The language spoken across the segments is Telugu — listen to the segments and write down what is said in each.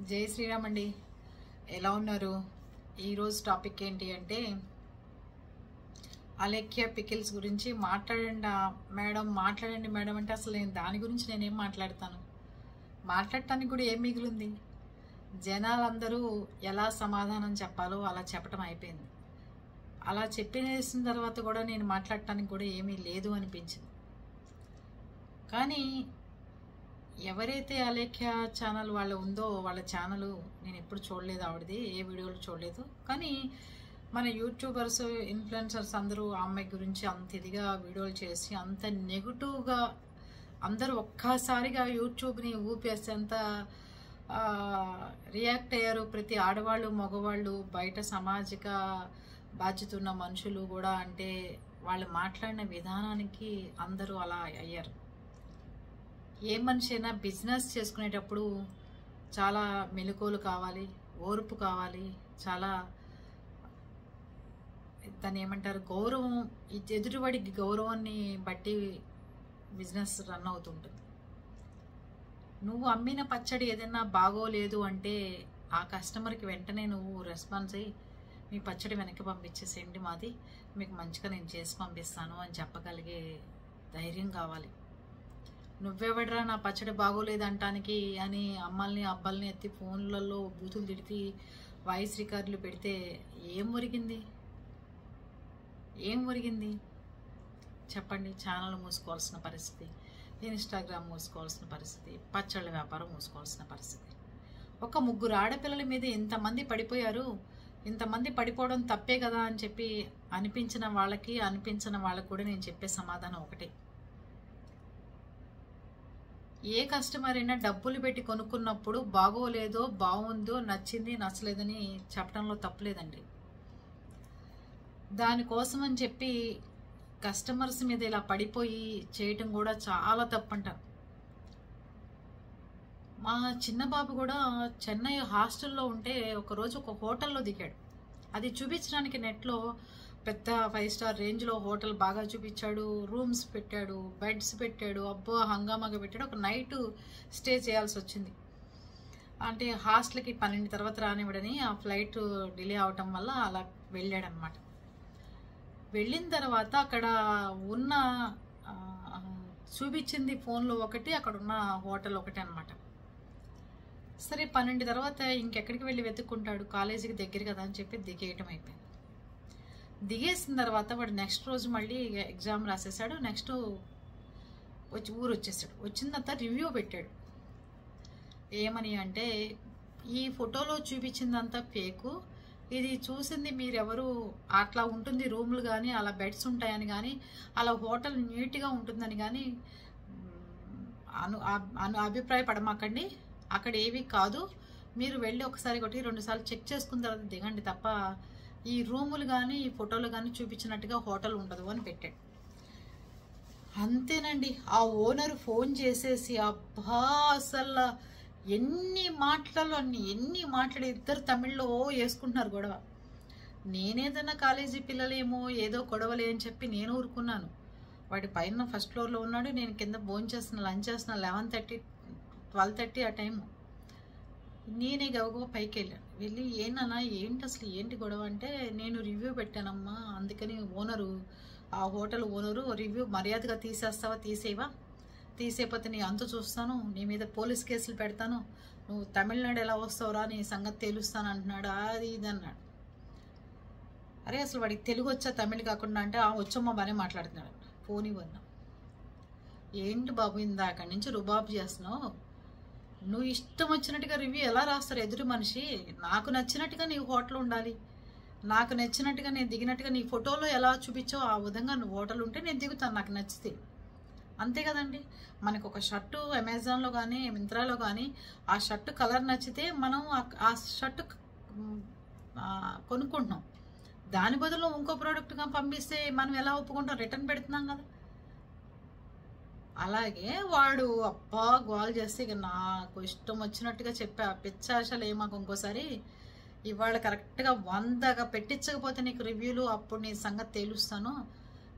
జై శ్రీరామ్ అండి. ఎలా ఉన్నారు? ఈరోజు టాపిక్ ఏంటి అంటే అలేఖ్య పికిల్స్ గురించి మాట్లాడండి మేడం అంటే అసలు నేను దాని గురించి నేనేం మాట్లాడతాను? మాట్లాడటానికి కూడా ఏం మిగిలింది? జనాలందరూ ఎలా సమాధానం చెప్పాలో అలా చెప్పటం అయిపోయింది. అలా చెప్పేసిన తర్వాత కూడా నేను మాట్లాడటానికి కూడా ఏమీ లేదు అనిపించింది. కానీ ఎవరైతే అలేఖ్య ఛానల్ వాళ్ళ ఉందో వాళ్ళ ఛానల్ నేను ఎప్పుడు చూడలేదు, ఆవిడది ఏ వీడియోలు చూడలేదు. కానీ మన యూట్యూబర్స్ ఇన్ఫ్లుయెన్సర్స్ అందరూ ఆ అమ్మాయి గురించి అంత ఇదిగా వీడియోలు చేసి అంత నెగిటివ్గా అందరూ ఒక్కసారిగా యూట్యూబ్ని ఊపేసేంత రియాక్ట్ అయ్యారు. ప్రతి ఆడవాళ్ళు మగవాళ్ళు బయట సామాజిక బాధ్యత ఉన్న మనుషులు కూడా, అంటే వాళ్ళు మాట్లాడిన విధానానికి అందరూ అలా అయ్యారు. ఏ మనిషి అయినా బిజినెస్ చేసుకునేటప్పుడు చాలా మెలకువలు కావాలి, ఓర్పు కావాలి, చాలా దాన్ని ఏమంటారు, గౌరవం, ఎదుటివాడికి గౌరవాన్ని బట్టి బిజినెస్ రన్ అవుతుంటుంది. నువ్వు అమ్మిన పచ్చడి ఏదైనా బాగోలేదు అంటే ఆ కస్టమర్కి వెంటనే నువ్వు రెస్పాన్స్ అయ్యి మీ పచ్చడి వెనక్కి పంపించేసేయండి, మాది మీకు మంచిగా నేను చేసి పంపిస్తాను అని చెప్పగలిగే ధైర్యం కావాలి. నువ్వెవడరా నా పచ్చడి బాగోలేదు అంటానికి అని అమ్మల్ని అబ్బాల్ని ఎత్తి ఫోన్లలో బూతులు తిడితే వాయిస్ రికార్డులు పెడితే ఏం ఒరిగింది? చెప్పండి. ఛానల్ మూసుకోవాల్సిన పరిస్థితి, ఇన్స్టాగ్రామ్ మూసుకోవాల్సిన పరిస్థితి, పచ్చళ్ళ వ్యాపారం మూసుకోవాల్సిన పరిస్థితి. ఒక 3 ఆడపిల్లల మీద ఇంతమంది పడిపోయారు. ఇంతమంది పడిపోవడం తప్పే కదా అని చెప్పి అనిపించిన వాళ్ళకి కూడా నేను చెప్పే సమాధానం ఒకటే. ఏ కస్టమర్ అయినా డబ్బులు పెట్టి కొనుక్కున్నప్పుడు బాగోలేదో బాగుందో నచ్చింది నచ్చలేదని చెప్పడంలో తప్పులేదండి. దానికోసం అని చెప్పి కస్టమర్స్ మీద ఇలా పడిపోయి చేయటం కూడా చాలా తప్పంటారు. మా చిన్న బాబు కూడా చెన్నై హాస్టల్లో ఉంటే ఒకరోజు ఒక హోటల్లో దిగాడు. అది చూపించడానికి నెట్లో పెద్ద 5 స్టార్ రేంజ్లో హోటల్ బాగా చూపించాడు, రూమ్స్ పెట్టాడు, బెడ్స్ పెట్టాడు, అబ్బో హంగామాగా పెట్టాడు. ఒక నైట్ స్టే చేయాల్సి వచ్చింది. అంటే హాస్టల్కి 12 తర్వాత రానివ్వడని ఆ ఫ్లైట్ డిలే అవటం వల్ల అలా వెళ్ళాడనమాట. వెళ్ళిన తర్వాత అక్కడ ఉన్న చూపించింది ఫోన్లో ఒకటి, అక్కడ ఉన్న హోటల్ ఒకటి అనమాట. సరే 12 తర్వాత ఇంకెక్కడికి వెళ్ళి వెతుక్కుంటాడు, కాలేజీకి దగ్గర కదా అని చెప్పి దిగేయటం అయిపోయింది. దిగేసిన తర్వాత వాడు నెక్స్ట్ రోజు మళ్ళీ ఎగ్జామ్ రాసేసాడు. నెక్స్ట్ ఊరు వచ్చేసాడు. వచ్చిన తర్వాత రివ్యూ పెట్టాడు. ఏమని అంటే, ఈ ఫోటోలో చూపించిందంతా ఫేకు, ఇది చూసింది మీరెవరు, అట్లా ఉంటుంది రూములు కానీ అలా బెడ్స్ ఉంటాయని కానీ అలా హోటల్ నీట్గా ఉంటుందని కానీ అభిప్రాయపడమాకండి. అక్కడ ఏవి కాదు, మీరు వెళ్ళి ఒకసారి 1-2 సార్లు చెక్ చేసుకున్న తర్వాత దిగండి తప్ప ఈ రూములు కానీ ఈ ఫోటోలు కానీ చూపించినట్టుగా హోటల్ ఉండదు అని పెట్టాడు. అంతేనండి. ఆ ఓనర్ ఫోన్ చేసేసి అబ్బా అసలు ఎన్ని మాట్లాడి ఇద్దరు తమిళ్లో వేసుకుంటున్నారు గొడవ. నేనేదన్నా కాలేజీ పిల్లలేమో ఏదో గొడవలే అని చెప్పి నేను ఊరుకున్నాను. వాడి పైన ఫస్ట్ ఫ్లోర్లో ఉన్నాడు, నేను కింద భోజనం చేస్తున్నా, లంచ్ చేస్తున్నా. 11:30 12:30 ఆ టైము. నేనే గవగవ పైకి వెళ్ళాను. వెళ్ళి ఏంటన్నా ఏంటి అసలు ఏంటి గొడవ అంటే, నేను రివ్యూ పెట్టానమ్మా, అందుకని ఆ హోటల్ ఓనరు రివ్యూ మర్యాదగా తీసేస్తావా, తీసేయకపోతే నీ అంతు చూస్తాను, నీ మీద పోలీస్ కేసులు పెడతాను, నువ్వు తమిళనాడు ఎలా వస్తావురా, నీ సంగతి తెలుస్తాను అంటున్నాడు. అది ఇది అన్నాడు. అరే అసలు వాడికి తెలుగు వచ్చా తమిళ్ కాకుండా అంటే వచ్చమ్మా బాగానే మాట్లాడుతున్నాడు. ఫోన్ ఇవ్వన్నా. ఏంటి బాబు ఇందాక నుంచి రుబాబు చేస్తున్నావు, నువ్వు ఇష్టం వచ్చినట్టుగా రివ్యూ ఎలా రాస్తారు ఎదురు మనిషి? నాకు నచ్చినట్టుగా నీ హోటల్ ఉండాలి, నాకు నచ్చినట్టుగా నేను దిగినట్టుగా నీ ఫోటోలో ఎలా చూపించావు ఆ విధంగా నువ్వు హోటల్ ఉంటే నేను దిగుతాను, నాకు నచ్చితే. అంతే కదండి. మనకు ఒక షర్టు అమెజాన్లో కానీ మింత్రాలో కానీ ఆ షర్టు కలర్ నచ్చితే మనం ఆ షర్టు కొనుక్కుంటున్నాం. దాని బదులు ఇంకో ప్రోడక్ట్గా పంపిస్తే మనం ఎలా ఒప్పుకుంటాం? రిటర్న్ పెడుతున్నాం కదా. అలాగే వాడు అబ్బా గోల్ చేస్తే ఇక నాకు ఇష్టం వచ్చినట్టుగా చెప్పా. పిచ్చాశలు ఏమాకు ఇంకోసారి ఇవాళ కరెక్ట్గా 100గా పెట్టించకపోతే నీకు రివ్యూలు అప్పుడు నీ సంగతి తేలుస్తాను,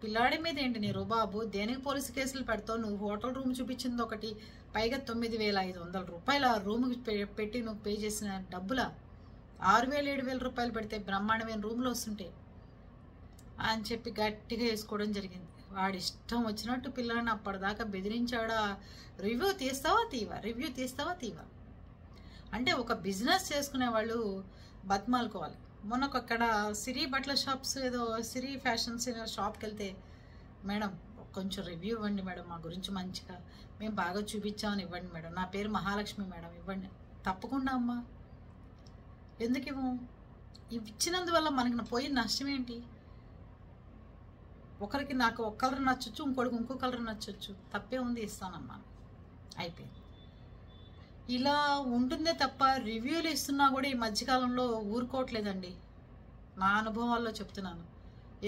పిల్లాడి మీద ఏంటి నీ రుబాబు? దేనికి పోలీసు కేసులు పెడతావు? నువ్వు హోటల్ రూమ్ చూపించింది ఒకటి, పైగా 9,500 రూపాయలు ఆ రూమ్కి పెట్టి నువ్వు పే చేసిన డబ్బులా? 6,000 7,000 రూపాయలు పెడితే బ్రహ్మాండమైన రూమ్లో వస్తుంటే అని చెప్పి గట్టిగా వేసుకోవడం జరిగింది. వాడి ఇష్టం వచ్చినట్టు పిల్లాడిని అప్పటిదాకా బెదిరించాడా? రివ్యూ తీస్తావా తీవా అంటే ఒక బిజినెస్ చేసుకునే వాళ్ళు బతిమాలుకోవాలి. మొన్నొక్కడ సిరి బట్టల షాప్స్, ఏదో సిరి ఫ్యాషన్స్ షాప్కి వెళ్తే, మేడం కొంచెం రివ్యూ ఇవ్వండి మేడం, మా గురించి మంచిగా మేము బాగా చూపించామని ఇవ్వండి మేడం, నా పేరు మహాలక్ష్మి మేడం ఇవ్వండి. తప్పకుండా అమ్మా, ఎందుకు ఇవ్వము? ఇచ్చినందువల్ల మనకి పోయిన నష్టం ఏంటి? ఒకరికి నాకు ఒక కలర్ నచ్చొచ్చు, ఇంకోటికి ఇంకో కలర్ నచ్చొచ్చు, తప్పే ఉంది, ఇస్తానమ్మా, అయిపోయింది. ఇలా ఉంటుందే తప్ప రివ్యూలు ఇస్తున్నా కూడా ఈ మధ్యకాలంలో ఊరుకోవట్లేదండి. నా అనుభవాల్లో చెప్తున్నాను.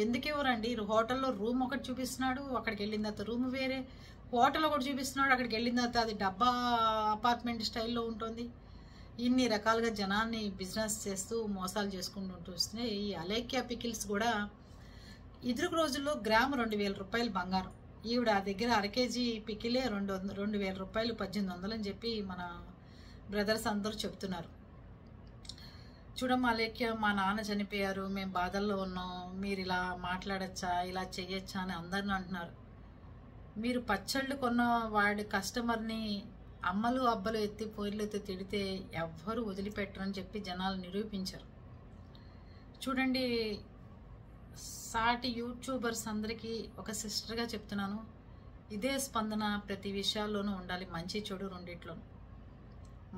ఎందుకు ఎవరండి? హోటల్లో రూమ్ ఒకటి చూపిస్తున్నాడు, అక్కడికి వెళ్ళిన తర్వాత రూమ్ వేరే, హోటల్ ఒకటి చూపిస్తున్నాడు, అక్కడికి వెళ్ళిన తర్వాత అది డబ్బా అపార్ట్మెంట్ స్టైల్లో ఉంటుంది. ఇన్ని రకాలుగా జనాన్ని బిజినెస్ చేస్తూ మోసాలు చేసుకుంటూ వస్తున్నాయి. ఈ అలేఖ్య పికిల్స్ కూడా ఇదిరుకు రోజుల్లో గ్రాము 2,000 రూపాయలు బంగారం. ఈవిడ ఆ దగ్గర 1 కేజీ పికిలే 2,000 రూపాయలు, 1,800 అని చెప్పి మన బ్రదర్స్ అందరూ చెప్తున్నారు. చూడమ్మా అలేఖ్య, మా నాన్న చనిపోయారు, మేము బాధల్లో ఉన్నాం, మీరు ఇలా మాట్లాడచ్చా, ఇలా చెయ్యొచ్చా అని అందరిని అంటున్నారు. మీరు పచ్చళ్ళు కొన్న వాడి కస్టమర్ని అమ్మలు అబ్బలు ఎత్తి పొయ్యిలతో తిడితే ఎవ్వరూ వదిలిపెట్టరని చెప్పి జనాలు నిరూపించారు. చూడండి, సాటి యూట్యూబర్స్ అందరికీ ఒక సిస్టర్గా చెప్తున్నాను, ఇదే స్పందన ప్రతి విషయాల్లోనూ ఉండాలి. మంచి చెడు రెండిట్లోనూ.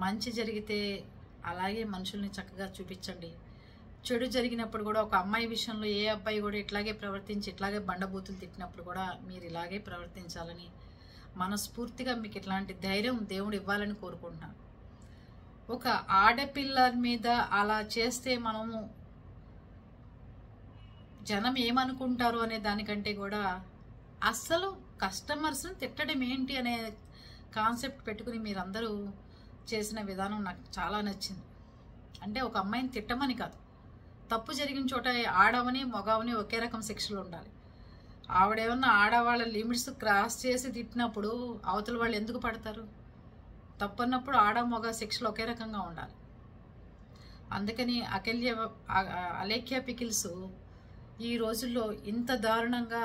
మంచి జరిగితే అలాగే మనుషుల్ని చక్కగా చూపించండి. చెడు జరిగినప్పుడు కూడా, ఒక అమ్మాయి విషయంలో ఏ అబ్బాయి కూడా ఇట్లాగే ప్రవర్తించి ఇట్లాగే బండబూతులు తిట్టినప్పుడు కూడా మీరు ఇలాగే ప్రవర్తించాలని మనస్ఫూర్తిగా మీకు ఇట్లాంటి ధైర్యం దేవుడు ఇవ్వాలని కోరుకుంటున్నాను. ఒక ఆడపిల్ల మీద అలా చేస్తే మనము జనం ఏమనుకుంటారు అనే దానికంటే కూడా అస్సలు కస్టమర్స్ని తిట్టడం ఏంటి అనే కాన్సెప్ట్ పెట్టుకుని మీరందరూ చేసిన విధానం నాకు చాలా నచ్చింది. అంటే ఒక అమ్మాయిని తిట్టమని కాదు, తప్పు జరిగిన చోట ఆడవని మగవని ఒకే రకం శిక్షలు ఉండాలి. ఆవిడేమన్నా ఆడవాళ్ళ లిమిట్స్ క్రాస్ చేసి తిట్టినప్పుడు అవతల వాళ్ళు ఎందుకు పడతారు? తప్పన్నప్పుడు ఆడ మగ శిక్షలు ఒకే రకంగా ఉండాలి. అందుకని అలేఖ్య పికిల్స్ ఈ రోజుల్లో ఇంత దారుణంగా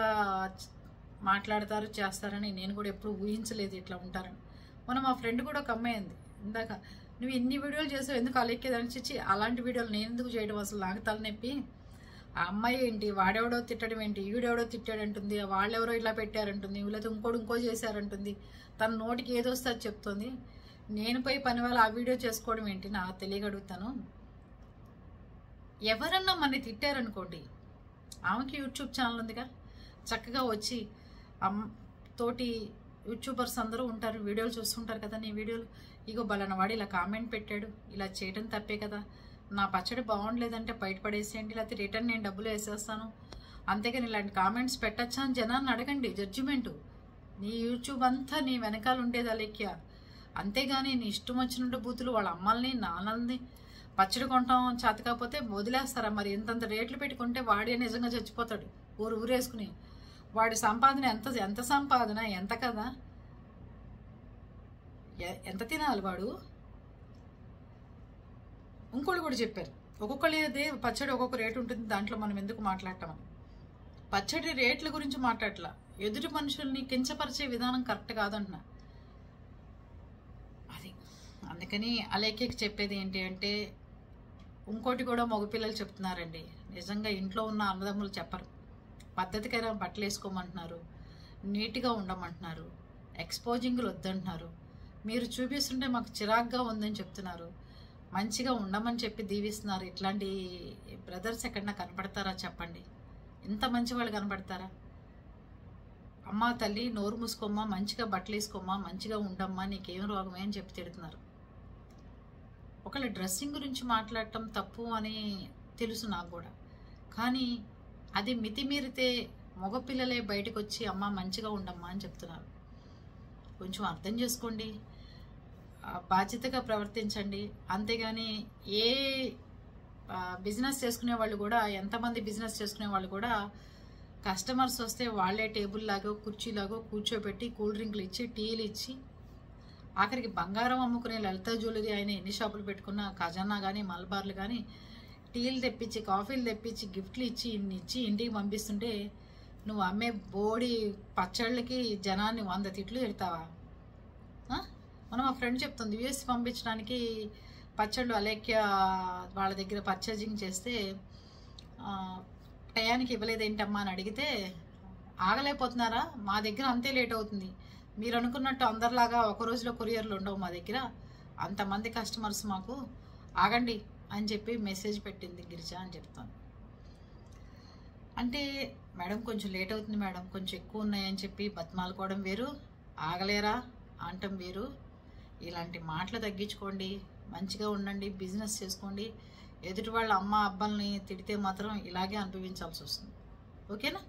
మాట్లాడతారు చేస్తారని నేను కూడా ఎప్పుడు ఊహించలేదు ఇట్లా ఉంటారని. మొన్న మా ఫ్రెండ్ కూడా ఒక అమ్మాయి అంది, ఇందాక నువ్వు ఇన్ని వీడియోలు చేసావు ఎందుకు అలేఖ్య దానికి అలాంటి వీడియోలు నేను ఎందుకు చేయడం, అసలు నాకు తలనొప్పి. ఆ అమ్మాయి ఏంటి, వాడెవడో తిట్టడం ఏంటి, ఈవిడెవడో తిట్టాడంటుంది, వాళ్ళెవరో ఇలా పెట్టారంటుంది, వీళ్ళతో ఇంకో చేశారంటుంది, తన నోటికి ఏదొస్తే అది చెప్తుంది. నేను పోయి పని వాళ్ళు ఆ వీడియో చేసుకోవడం ఏంటి నాకు తెలియగడుగుతాను. ఎవరన్నా మన తిట్టారనుకోండి, ఆమెకి యూట్యూబ్ ఛానల్ ఉందిగా, చక్కగా వచ్చి తోటి యూట్యూబర్స్ అందరూ ఉంటారు, వీడియోలు చూస్తుంటారు కదా, నీ వీడియోలు ఇగో బలనవాడు ఇలా కామెంట్ పెట్టాడు, ఇలా చేయడం తప్పే కదా, నా పచ్చడి బాగుండలేదంటే బయటపడేసేయండి, లేకపోతే రిటర్న్ నేను డబ్బులు వేసేస్తాను, అంతేగాని ఇలాంటి కామెంట్స్ పెట్టచ్చా అని జనాన్ని అడగండి. జడ్జిమెంటు నీ యూట్యూబ్ అంతా నీ వెనకాల ఉండేది అలేఖ్య. అంతేగాని నీ ఇష్టం వచ్చినట్టు బూతులు వాళ్ళ అమ్మల్ని నాన్నల్ని పచ్చడి కొంటాం చేత కాకపోతే వదిలేస్తారా? మరి ఇంతంత రేట్లు పెట్టుకుంటే వాడే నిజంగా చచ్చిపోతాడు ఊరేసుకుని. వాడి సంపాదన ఎంత సంపాదన, ఎంత కదా, ఎంత తినాలి వాడు. ఇంకోటి కూడా చెప్పారు, ఒక్కొక్కళ్ళదే పచ్చడి ఒక్కొక్క రేటు ఉంటుంది, దాంట్లో మనం ఎందుకు మాట్లాడటం. పచ్చడి రేట్ల గురించి మాట్లాడట్లా, ఎదుటి మనుషుల్ని కించపరిచే విధానం కరెక్ట్ కాదంటున్నా. అది అందుకని అలేఖ్యకి చెప్పేది ఏంటి అంటే, ఇంకోటి కూడా మగపిల్లలు చెప్తున్నారండి, నిజంగా ఇంట్లో ఉన్న అన్నదమ్ములు చెప్పరు. పద్ధతికైనా బట్టలు వేసుకోమంటున్నారు, నీట్గా ఉండమంటున్నారు, ఎక్స్పోజింగ్లు వద్దంటున్నారు, మీరు చూపిస్తుంటే మాకు చిరాగ్గా ఉందని చెప్తున్నారు, మంచిగా ఉండమని చెప్పి దీవిస్తున్నారు. ఇట్లాంటి బ్రదర్స్ ఎక్కడన్నా కనపడతారా చెప్పండి? ఇంత మంచి వాళ్ళు కనపడతారా? అమ్మా తల్లి నోరు మూసుకోమ్మా, మంచిగా బట్టలు వేసుకోమ్మా, మంచిగా ఉండమ్మా, నీకేం రోగమే అని చెప్పి తిడుతున్నారు. ఒకళ్ళ డ్రెస్సింగ్ గురించి మాట్లాడటం తప్పు అని తెలుసు నాకు కూడా, కానీ అది మితిమీరితే మగపిల్లలే బయటకు వచ్చి అమ్మ మంచిగా ఉండమ్మా అని చెప్తున్నారు. కొంచెం అర్థం చేసుకోండి, బాధ్యతగా ప్రవర్తించండి. అంతేగాని ఏ బిజినెస్ చేసుకునే వాళ్ళు కూడా, ఎంతమంది బిజినెస్ చేసుకునే వాళ్ళు కూడా కస్టమర్స్ వస్తే వాళ్ళే టేబుల్ లాగో కుర్చీలాగో కూర్చోబెట్టి కూల్ డ్రింక్లు ఇచ్చి టీలు ఇచ్చి ఆఖరికి బంగారం అమ్ముకునే లలిత జ్యువెలరీ ఆయన ఎన్ని షాపులు పెట్టుకున్నా ఖజానా కానీ మల్బార్లు కానీ టీలు తెప్పించి కాఫీలు తెప్పించి గిఫ్ట్లు ఇచ్చి ఇన్ని ఇచ్చి ఇంటికి పంపిస్తుంటే నువ్వు అమ్మే బోడి పచ్చళ్ళకి జనాన్ని 100 తిట్లు తిడతావా? మనం మా ఫ్రెండ్ చెప్తుంది యూఎస్ పంపించడానికి పచ్చళ్ళు అలేఖ్య వాళ్ళ దగ్గర పర్చేజింగ్ చేస్తే టయానికి ఇవ్వలేదేంటమ్మా అని అడిగితే ఆగలేకపోతున్నారా, మా దగ్గర అంతే లేట్ అవుతుంది, మీరు అనుకున్నట్టు అందరిలాగా ఒక రోజులో కొరియర్లు ఉండవు మా దగ్గర, అంతమంది కస్టమర్స్ మాకు, ఆగండి అని చెప్పి మెసేజ్ పెట్టింది గిరిజ అని చెప్తాను. అంటే మేడం కొంచెం లేట్ అవుతుంది మేడం, కొంచెం ఎక్కువ ఉన్నాయని చెప్పి బతిమాలుకోవడం వేరు, ఆగలేరా అంటం వేరు. ఇలాంటి మాటలు తగ్గించుకోండి, మంచిగా ఉండండి, బిజినెస్ చేసుకోండి. ఎదుటి వాళ్ళ అమ్మ అబ్బాల్ని తిడితే మాత్రం ఇలాగే అనుభవించాల్సి వస్తుంది. ఓకేనా?